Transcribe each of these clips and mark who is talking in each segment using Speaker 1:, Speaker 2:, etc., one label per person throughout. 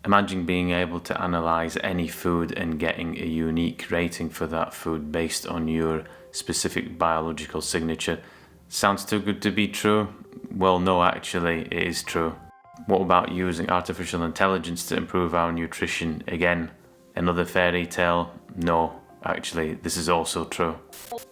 Speaker 1: Imagine being able to analyze any food and getting a unique rating for that food based on your specific biological signature. Sounds too good to be true? Well, no, actually, it is true. What about using artificial intelligence to improve our nutrition? Again, another fairy tale? No, actually, this is also true.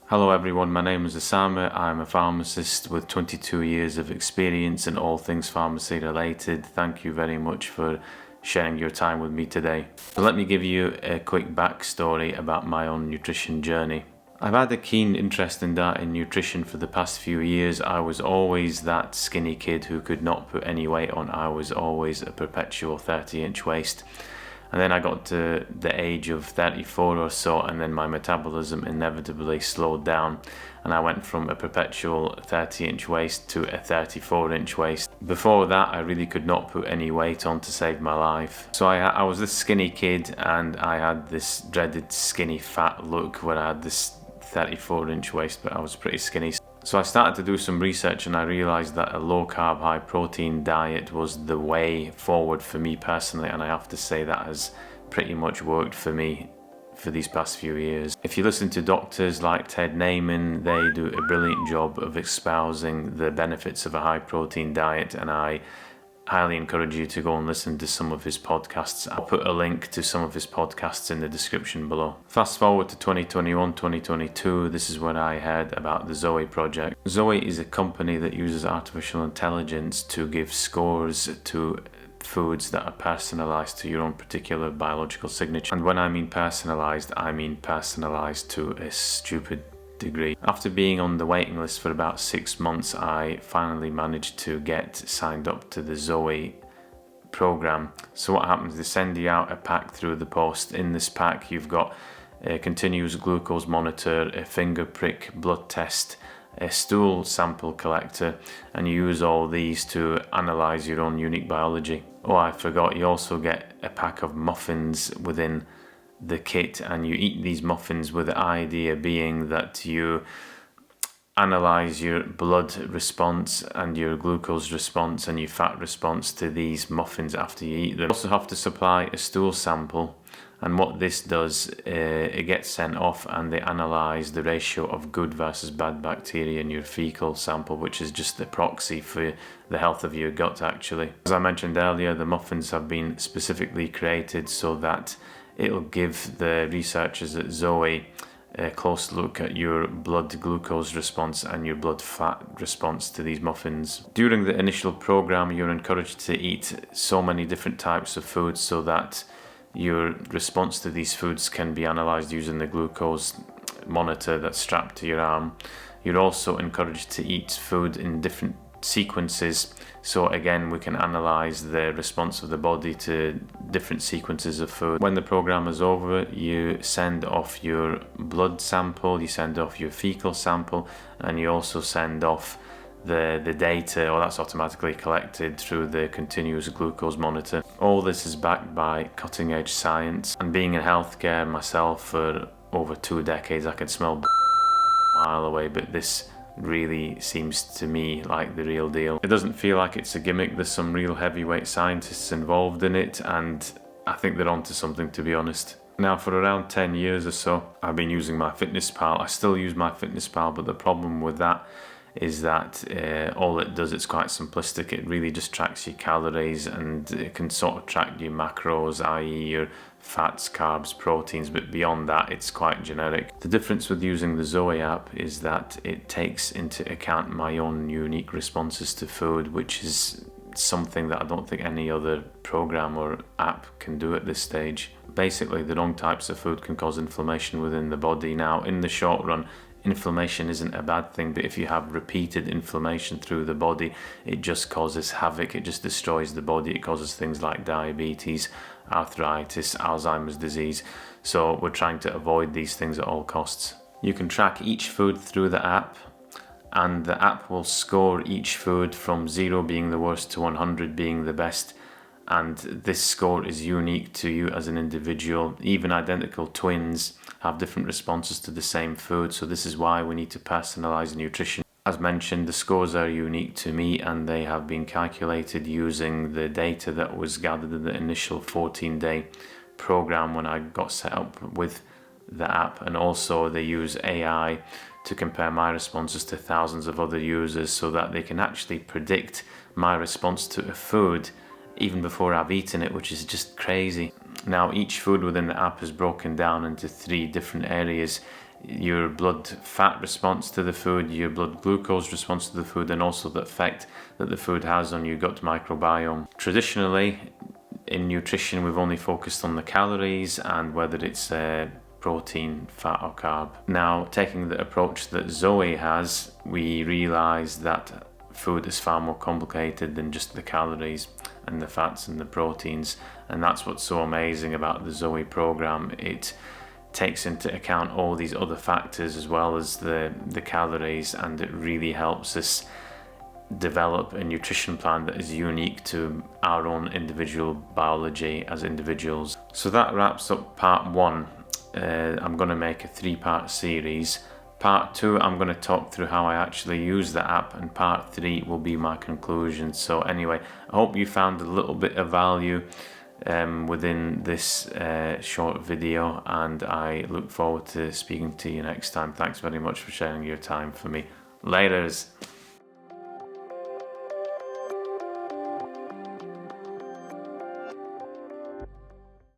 Speaker 1: Hello everyone, my name is Osama. I'm a pharmacist with 22 years of experience in all things pharmacy related. Thank you very much for sharing your time with me today. So let me give you a quick backstory about my own nutrition journey. I've had a keen interest in diet and nutrition for the past few years. I was always that skinny kid who could not put any weight on. I was always a perpetual 30-inch waist. And then I got to the age of 34 or so, and then my metabolism inevitably slowed down, and I went from a perpetual 30-inch waist to a 34-inch waist. Before that, I really could not put any weight on to save my life. So I was this skinny kid, and I had this dreaded skinny fat look where I had this 34-inch waist, but I was pretty skinny. So I started to do some research, and I realized that a low carb, high protein diet was the way forward for me personally, and I have to say that has pretty much worked for me for these past few years. If you listen to doctors like Ted Naiman, they do a brilliant job of espousing the benefits of a high protein diet, and I highly encourage you to go and listen to some of his podcasts. I'll put a link to some of his podcasts in the description below. Fast forward to 2021, 2022, this is when I heard about the ZOE project. ZOE is a company that uses artificial intelligence to give scores to foods that are personalised to your own particular biological signature. And when I mean personalised to a stupid degree. After being on the waiting list for about 6 months, I finally managed to get signed up to the ZOE program. So what happens, they send you out a pack through the post. In this pack you've got a continuous glucose monitor, a finger prick blood test, a stool sample collector, and you use all these to analyse your own unique biology. Oh, I forgot, you also get a pack of muffins within the kit, and you eat these muffins with the idea being that you analyze your blood response and your glucose response and your fat response to these muffins after you eat them. You also have to supply a stool sample, and what this does, it gets sent off and they analyze the ratio of good versus bad bacteria in your fecal sample, which is just the proxy for the health of your gut actually. As I mentioned earlier, the muffins have been specifically created so that it'll give the researchers at ZOE a close look at your blood glucose response and your blood fat response to these muffins. During the initial program, you're encouraged to eat so many different types of foods so that your response to these foods can be analysed using the glucose monitor that's strapped to your arm. You're also encouraged to eat food in different sequences, so again we can analyze the response of the body to different sequences of food. When the program is over, you send off your blood sample, you send off your fecal sample, and you also send off the data, or that's automatically collected through the continuous glucose monitor. All this is backed by cutting edge science, and being in healthcare myself for over 2 decades, I could smell a mile away, but this really seems to me like the real deal. It doesn't feel like it's a gimmick. There's some real heavyweight scientists involved in it, and I think they're onto something, to be honest. Now, for around 10 years or so, I've been using MyFitnessPal. I still use MyFitnessPal, but the problem with that is that all it does, it's quite simplistic. It really just tracks your calories, and it can sort of track your macros, i.e. your fats, carbs, proteins, but beyond that it's quite generic. The difference with using the ZOE app is that it takes into account my own unique responses to food, which is something that I don't think any other program or app can do at this stage. Basically, the wrong types of food can cause inflammation within the body. Now, in the short run, inflammation isn't a bad thing, but if you have repeated inflammation through the body, it just causes havoc. It just destroys the body. It causes things like diabetes, arthritis, Alzheimer's disease. So we're trying to avoid these things at all costs. You can track each food through the app, and the app will score each food from 0 being the worst to 100 being the best. And this score is unique to you as an individual. Even identical twins have different responses to the same food, so this is why we need to personalize nutrition. As mentioned, the scores are unique to me and they have been calculated using the data that was gathered in the initial 14-day program when I got set up with the app, and also they use AI to compare my responses to thousands of other users so that they can actually predict my response to a food even before I've eaten it, which is just crazy. Now, each food within the app is broken down into 3 different areas: your blood fat response to the food, your blood glucose response to the food, and also the effect that the food has on your gut microbiome. Traditionally, in nutrition, we've only focused on the calories and whether it's protein, fat or carb. Now, taking the approach that ZOE has, we realise that food is far more complicated than just the calories and the fats and the proteins, and that's what's so amazing about the ZOE program. It takes into account all these other factors as well as the calories, and it really helps us develop a nutrition plan that is unique to our own individual biology as individuals. So that wraps up part 1. I'm going to make a 3-part series. Part 2, I'm going to talk through how I actually use the app, and part 3 will be my conclusion. So anyway, I hope you found a little bit of value within this short video, and I look forward to speaking to you next time. Thanks very much for sharing your time for me. Laters.